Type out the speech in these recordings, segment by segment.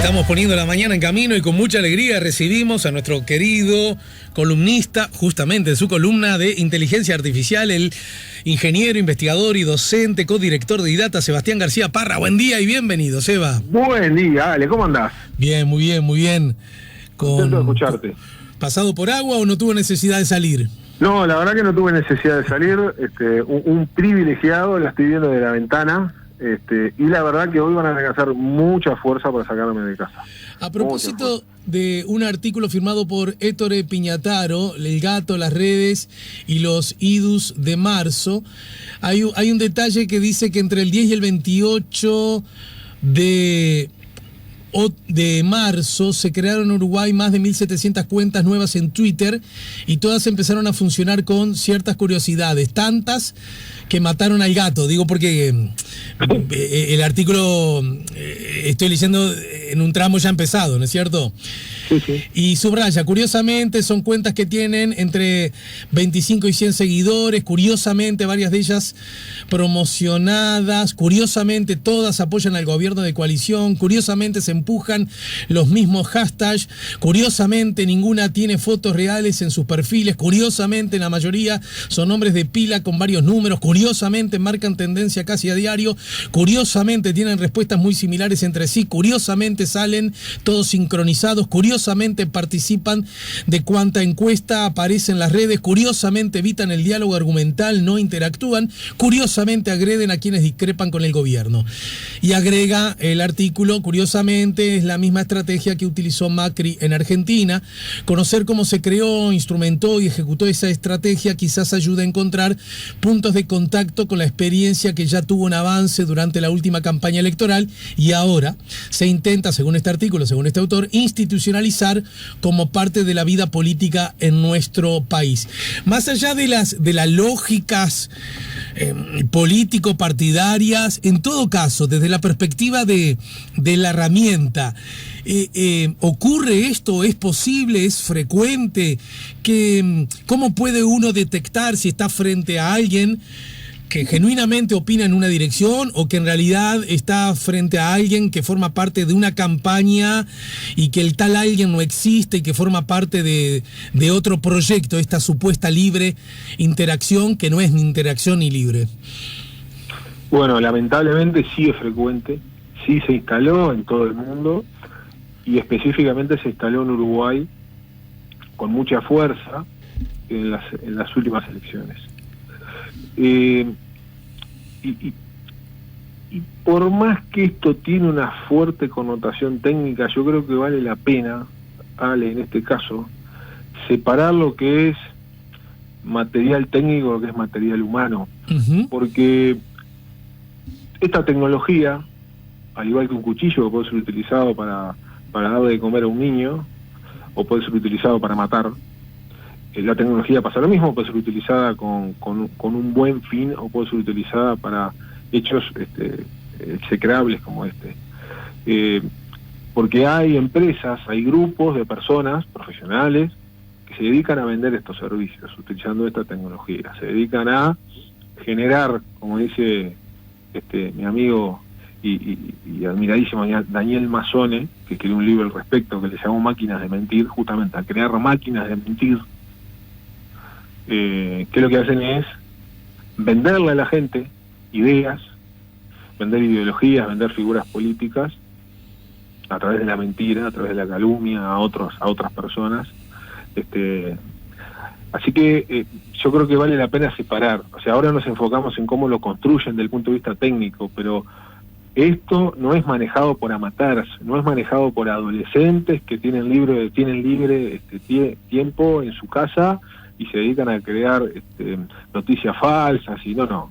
Estamos poniendo la mañana en camino y con mucha alegría recibimos a nuestro querido columnista, justamente en su columna de Inteligencia Artificial, el ingeniero, investigador y docente, codirector de IDATA, Sebastián García Parra. Buen día y bienvenido, Seba. Buen día, Ale, ¿cómo andás? Bien, muy bien, muy bien. Contento de escucharte. ¿Pasado por agua o no tuvo necesidad de salir? No, la verdad que no tuve necesidad de salir, un privilegiado, la estoy viendo de la ventana, y la verdad que hoy van a alcanzar mucha fuerza para sacarme de casa. A propósito de un artículo firmado por Ettore Piñataro, El Gato, las redes y los idus de marzo, hay un detalle que dice que entre el 10 y el 28 de marzo se crearon en Uruguay más de 1.700 cuentas nuevas en Twitter y todas empezaron a funcionar con ciertas curiosidades, tantas que mataron al gato. Digo porque el artículo estoy leyendo en un tramo ya empezado, ¿no es cierto? Sí. Y subraya, curiosamente son cuentas que tienen entre 25 y 100 seguidores, curiosamente varias de ellas promocionadas, curiosamente todas apoyan al gobierno de coalición, curiosamente se empujan los mismos hashtags, curiosamente ninguna tiene fotos reales en sus perfiles, curiosamente la mayoría son nombres de pila con varios números, curiosamente marcan tendencia casi a diario, curiosamente tienen respuestas muy similares entre sí, curiosamente salen todos sincronizados, curiosamente participan de cuanta encuesta aparece en las redes, curiosamente evitan el diálogo argumental, no interactúan, curiosamente agreden a quienes discrepan con el gobierno. Y agrega el artículo, curiosamente es la misma estrategia que utilizó Macri en Argentina. Conocer cómo se creó, instrumentó y ejecutó esa estrategia quizás ayude a encontrar puntos de contacto con la experiencia que ya tuvo un avance durante la última campaña electoral y ahora se intenta, según este artículo, según este autor, institucionalizar como parte de la vida política en nuestro país. Más allá de las lógicas político-partidarias, en todo caso, desde la perspectiva de la herramienta, ¿ocurre esto? ¿Es posible? ¿Es frecuente? ¿Cómo puede uno detectar si está frente a alguien que genuinamente opina en una dirección o que en realidad está frente a alguien que forma parte de una campaña y que el tal alguien no existe y que forma parte de otro proyecto, esta supuesta libre interacción que no es ni interacción ni libre? Bueno, lamentablemente sí es frecuente, sí se instaló en todo el mundo y específicamente se instaló en Uruguay con mucha fuerza en las últimas elecciones. Y por más que esto tiene una fuerte connotación técnica, yo creo que vale la pena, Ale, en este caso, separar lo que es material técnico de lo que es material humano. Uh-huh. Porque esta tecnología, al igual que un cuchillo que puede ser utilizado para darle de comer a un niño, o puede ser utilizado para matar, la tecnología pasa lo mismo, puede ser utilizada con un buen fin o puede ser utilizada para hechos execrables como este. Porque hay empresas, hay grupos de personas profesionales que se dedican a vender estos servicios utilizando esta tecnología. Se dedican a generar, como dice mi amigo y admiradísimo Daniel Mazzone, que escribió un libro al respecto que le llamó Máquinas de Mentir, justamente a crear máquinas de mentir, que lo que hacen es venderle a la gente ideas, vender ideologías, vender figuras políticas a través de la mentira, a través de la calumnia a otras personas. Así que yo creo que vale la pena separar. O sea, ahora nos enfocamos en cómo lo construyen desde el punto de vista técnico, pero esto no es manejado por amateurs, no es manejado por adolescentes que tienen libre tiempo en su casa y se dedican a crear noticias falsas y no.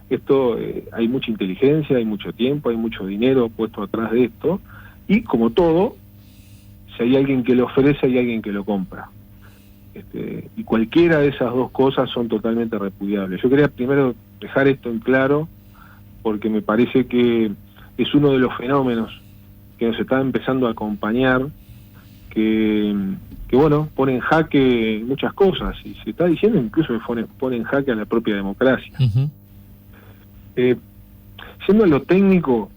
Esto hay mucha inteligencia, hay mucho tiempo, hay mucho dinero puesto atrás de esto y como todo, si hay alguien que lo ofrece, hay alguien que lo compra. Y cualquiera de esas dos cosas son totalmente repudiables. Yo quería primero dejar esto en claro porque me parece que es uno de los fenómenos que nos está empezando a acompañar, que bueno, pone en jaque muchas cosas, y se está diciendo incluso que pone en jaque a la propia democracia. Uh-huh. Siendo lo técnico,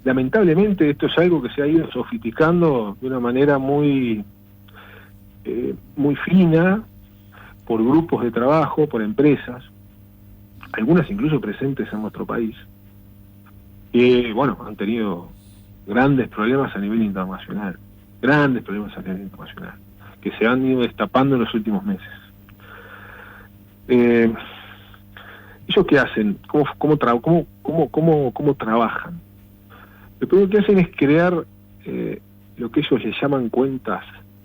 lamentablemente esto es algo que se ha ido sofisticando de una manera muy fina, por grupos de trabajo, por empresas, algunas incluso presentes en nuestro país, que, bueno, han tenido grandes problemas a nivel internacional, que se han ido destapando en los últimos meses. ¿Ellos qué hacen? ¿Cómo trabajan? Lo primero que hacen es crear lo que ellos le llaman cuentas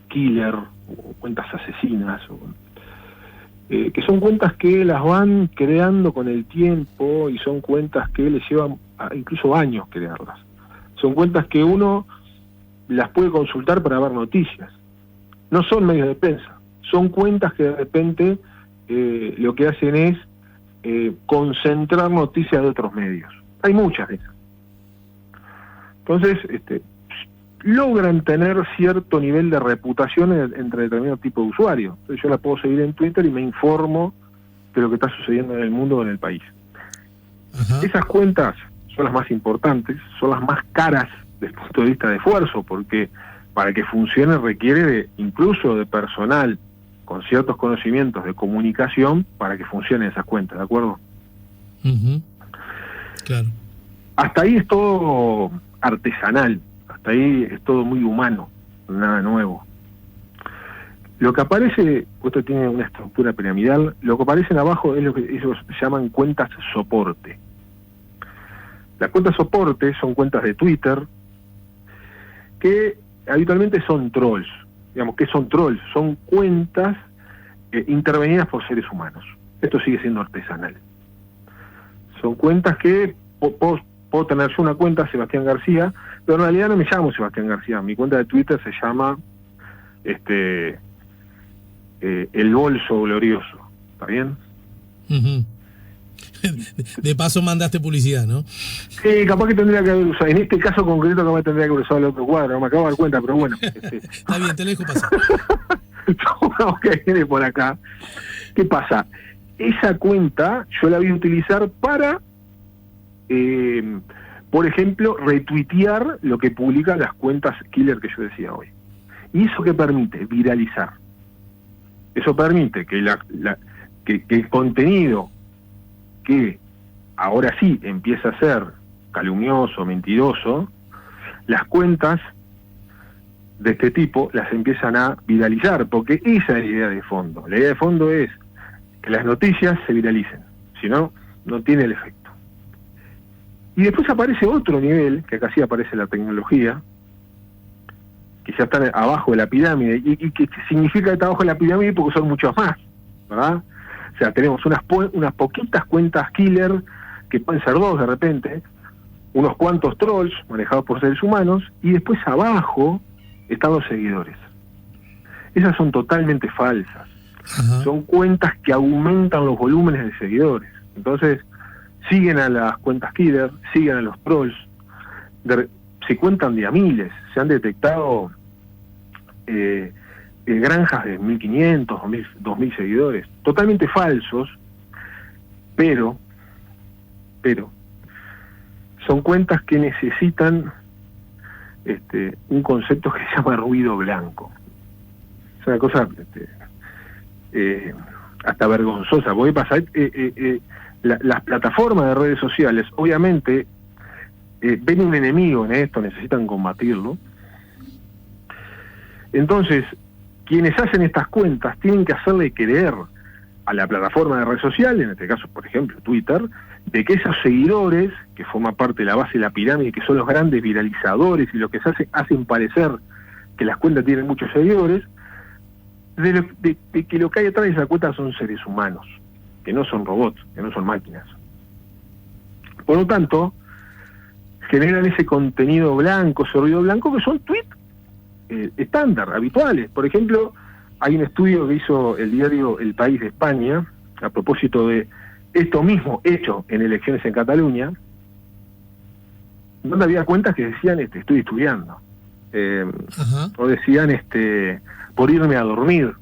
killer, o cuentas asesinas, que son cuentas que las van creando con el tiempo, y son cuentas que les llevan incluso años crearlas. Son cuentas que uno las puede consultar para ver noticias. No son medios de prensa, son cuentas que de repente lo que hacen es concentrar noticias de otros medios. Hay muchas de esas. Entonces, logran tener cierto nivel de reputación entre determinado tipo de usuarios. Entonces yo la puedo seguir en Twitter y me informo de lo que está sucediendo en el mundo o en el país. Ajá. Esas cuentas son las más importantes, son las más caras desde el punto de vista de esfuerzo, porque para que funcione requiere incluso de personal con ciertos conocimientos de comunicación para que funcionen esas cuentas, ¿de acuerdo? Uh-huh. Claro. Hasta ahí es todo artesanal, hasta ahí es todo muy humano, nada nuevo. Lo que aparece, esto tiene una estructura piramidal, lo que aparece abajo es lo que ellos llaman cuentas soporte. Las cuentas soporte son cuentas de Twitter que habitualmente son trolls. Digamos, ¿qué son trolls? Son cuentas intervenidas por seres humanos. Esto sigue siendo artesanal. Son cuentas que puedo tener yo una cuenta, Sebastián García, pero en realidad no me llamo Sebastián García. Mi cuenta de Twitter se llama El Bolso Glorioso. ¿Está bien? Uh-huh. De paso mandaste publicidad, ¿no? Sí, capaz que tendría que haber usado, en este caso concreto capaz tendría que haber usado el otro cuadro, no me acabo de dar cuenta, pero bueno. Está bien, te lo dejo pasar. Que viene por acá. ¿Qué pasa? Esa cuenta yo la voy a utilizar para, por ejemplo, retuitear lo que publican las cuentas killer que yo decía hoy. ¿Y eso qué permite? Viralizar. Eso permite que que el contenido que ahora sí empieza a ser calumnioso, mentiroso, las cuentas de este tipo las empiezan a viralizar, porque esa es la idea de fondo. La idea de fondo es que las noticias se viralicen, si no, no tiene el efecto. Y después aparece otro nivel, que acá sí aparece la tecnología, que ya está abajo de la pirámide, y que significa que está abajo de la pirámide porque son muchos más, ¿verdad? O sea, tenemos unas poquitas cuentas killer, que pueden ser dos de repente, unos cuantos trolls manejados por seres humanos, y después abajo están los seguidores. Esas son totalmente falsas. Ajá. Son cuentas que aumentan los volúmenes de seguidores. Entonces, siguen a las cuentas killer, siguen a los trolls, se cuentan de a miles, se han detectado granjas de 1.500, 2.000 seguidores, totalmente falsos, pero son cuentas que necesitan un concepto que se llama ruido blanco. Es una cosa hasta vergonzosa, porque pasa, las plataformas de redes sociales obviamente ven un enemigo en esto, necesitan combatirlo. Entonces, quienes hacen estas cuentas tienen que hacerle creer a la plataforma de red social, en este caso, por ejemplo, Twitter, de que esos seguidores, que forman parte de la base de la pirámide, que son los grandes viralizadores y lo que hacen parecer que las cuentas tienen muchos seguidores, de que lo que hay detrás de esa cuenta son seres humanos, que no son robots, que no son máquinas. Por lo tanto, generan ese contenido blanco, ese ruido blanco, que son tweets estándar, habituales. Por ejemplo, hay un estudio que hizo el diario El País de España a propósito de esto mismo hecho en elecciones en Cataluña, donde había cuentas que decían estoy estudiando, o decían por irme a dormir.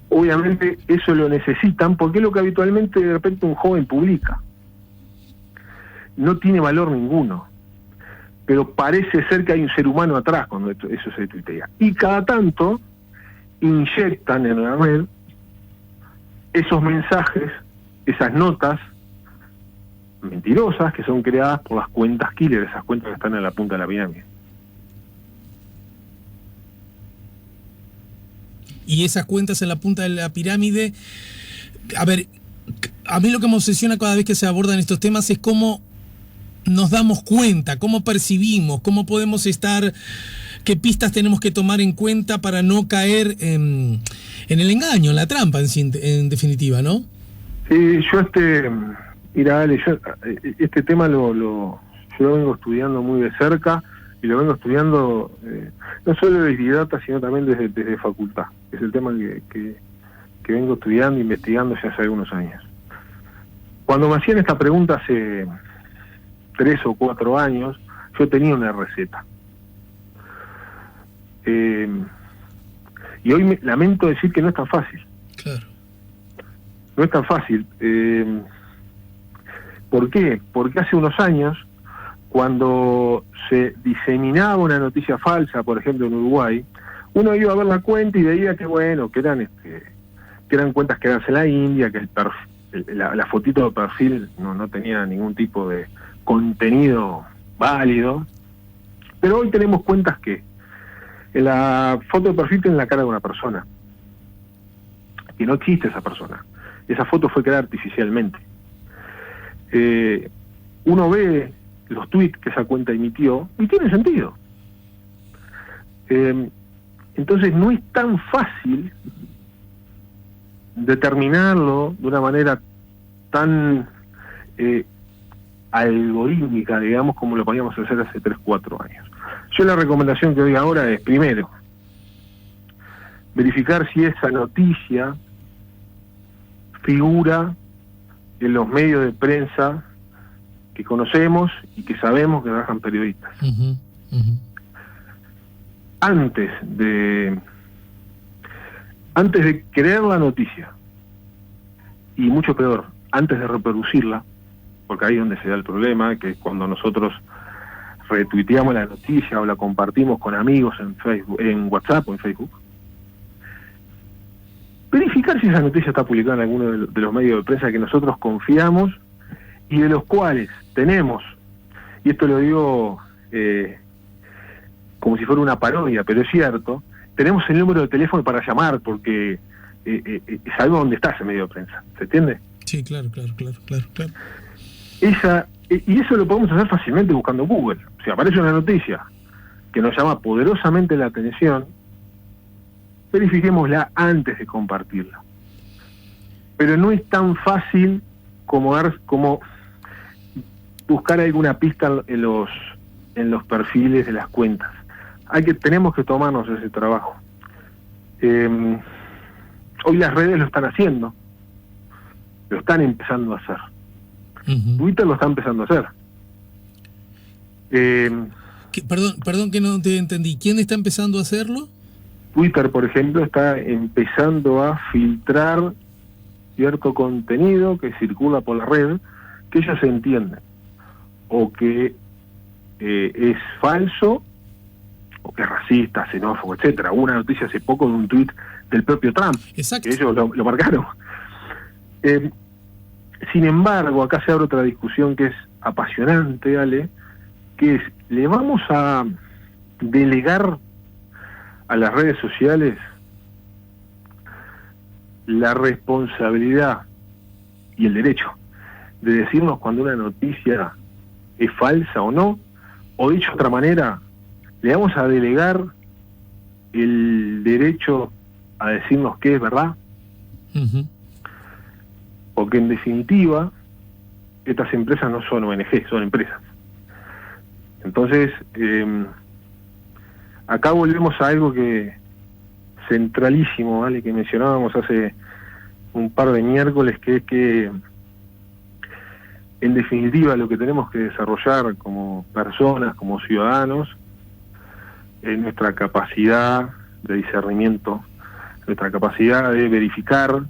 Obviamente eso lo necesitan porque es lo que habitualmente de repente un joven publica. no tiene valor ninguno, pero parece ser que hay un ser humano atrás cuando eso se tuitea. Y cada tanto inyectan en la red esos mensajes, esas notas mentirosas que son creadas por las cuentas killer, esas cuentas que están en la punta de la pirámide. Y esas cuentas en la punta de la pirámide, a ver, a mí lo que me obsesiona cada vez que se abordan estos temas es cómo nos damos cuenta, cómo percibimos, cómo podemos estar, qué pistas tenemos que tomar en cuenta para no caer en el engaño, en la trampa, en definitiva, ¿no? Sí, yo mira, Ale, este tema yo lo vengo estudiando muy de cerca, y lo vengo estudiando no solo de Big Data, sino también desde facultad. Es el tema que vengo estudiando, investigando ya hace algunos años. Cuando me hacían esta pregunta hace 3 o 4 años, yo tenía una receta. Y hoy lamento decir que no es tan fácil. Claro. No es tan fácil. ¿Por qué? Porque hace unos años, cuando se diseminaba una noticia falsa, por ejemplo en Uruguay, uno iba a ver la cuenta y veía que bueno, que eran cuentas creadas en la India, que la fotito de perfil no tenía ningún tipo de contenido válido. Pero hoy tenemos cuentas que en la foto de perfil tiene la cara de una persona, que no existe esa persona. Esa foto fue creada artificialmente. Uno ve los tweets que esa cuenta emitió y tiene sentido. Entonces no es tan fácil determinarlo de una manera tan algorítmica, digamos, como lo podíamos hacer hace 3-4 años. Yo la recomendación que doy ahora es, primero, verificar si esa noticia figura en los medios de prensa que conocemos y que sabemos que trabajan periodistas. Uh-huh, uh-huh. Antes de creer la noticia, y mucho peor, antes de reproducirla, porque ahí es donde se da el problema, que es cuando nosotros retuiteamos la noticia o la compartimos con amigos en Facebook, en WhatsApp o en Facebook, verificar si esa noticia está publicada en alguno de los medios de prensa que nosotros confiamos y de los cuales tenemos, y esto lo digo como si fuera una parodia, pero es cierto, tenemos el número de teléfono para llamar porque sabemos dónde está ese medio de prensa, ¿se entiende? Sí, claro. Y eso lo podemos hacer fácilmente buscando en Google. Si aparece una noticia que nos llama poderosamente la atención, verifiquémosla antes de compartirla. Pero no es tan fácil como buscar alguna pista en los perfiles de las cuentas. Tenemos que tomarnos ese trabajo. Hoy las redes lo están haciendo, lo están empezando a hacer. Uh-huh. Twitter lo está empezando a hacer. Perdón que no te entendí. ¿Quién está empezando a hacerlo? Twitter, por ejemplo, está empezando a filtrar cierto contenido que circula por la red, que ellos entienden o que es falso, o que es racista, xenófobo, etcétera. Hubo una noticia hace poco de un tuit del propio Trump. Exacto. Que ellos lo marcaron. Sin embargo, acá se abre otra discusión que es apasionante, Ale, que es, ¿le vamos a delegar a las redes sociales la responsabilidad y el derecho de decirnos cuando una noticia es falsa o no? O dicho de otra manera, ¿le vamos a delegar el derecho a decirnos qué es verdad? Uh-huh. Porque en definitiva, estas empresas no son ONG, son empresas. Entonces, acá volvemos a algo que centralísimo, ¿vale? Que mencionábamos hace un par de miércoles, que es que en definitiva lo que tenemos que desarrollar como personas, como ciudadanos, es nuestra capacidad de discernimiento, nuestra capacidad de verificar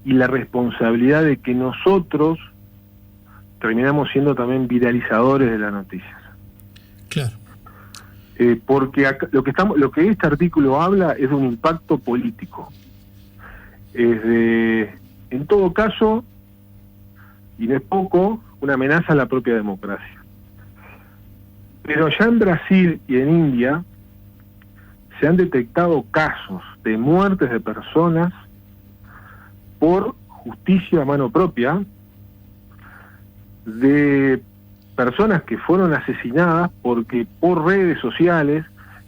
y y la responsabilidad de que nosotros terminamos siendo también viralizadores de las noticias. Claro. Porque acá, lo que este artículo habla es de un impacto político. En todo caso, y no es poco, una amenaza a la propia democracia. Pero ya en Brasil y en India se han detectado casos de muertes de personas por justicia a mano propia, de personas que fueron asesinadas porque por redes sociales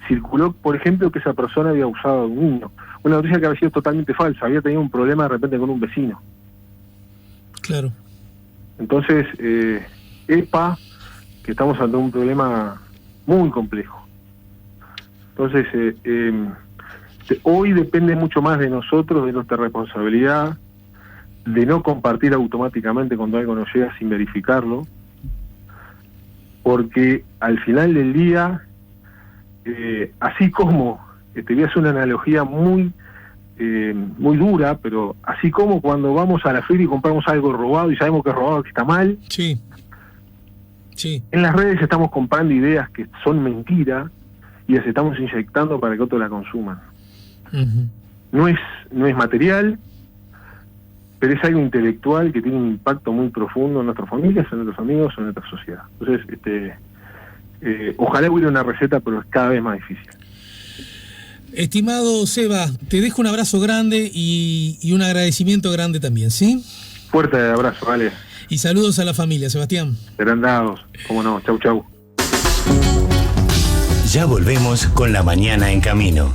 circuló, por ejemplo, que esa persona había usado a un niño. Una noticia que había sido totalmente falsa, había tenido un problema de repente con un vecino. Claro. Entonces, EPA, que estamos ante un problema muy complejo. Entonces, hoy depende mucho más de nosotros, de nuestra responsabilidad, de no compartir automáticamente cuando algo nos llega sin verificarlo, porque al final del día, así como, te voy a hacer una analogía muy dura, pero así como cuando vamos a la feria y compramos algo robado y sabemos que es robado, que está mal, sí. Sí. En las redes estamos comprando ideas que son mentiras y las estamos inyectando para que otros la consuman. Uh-huh. No es material, pero es algo intelectual que tiene un impacto muy profundo en nuestras familias, en nuestros amigos, en nuestra sociedad. Entonces, ojalá hubiera una receta, pero es cada vez más difícil. Estimado Seba, te dejo un abrazo grande y un agradecimiento grande también, ¿sí? Fuerte abrazo, vale. Y saludos a la familia, Sebastián. Serán dados, cómo no. Chau, chau. Ya volvemos con La Mañana en Camino.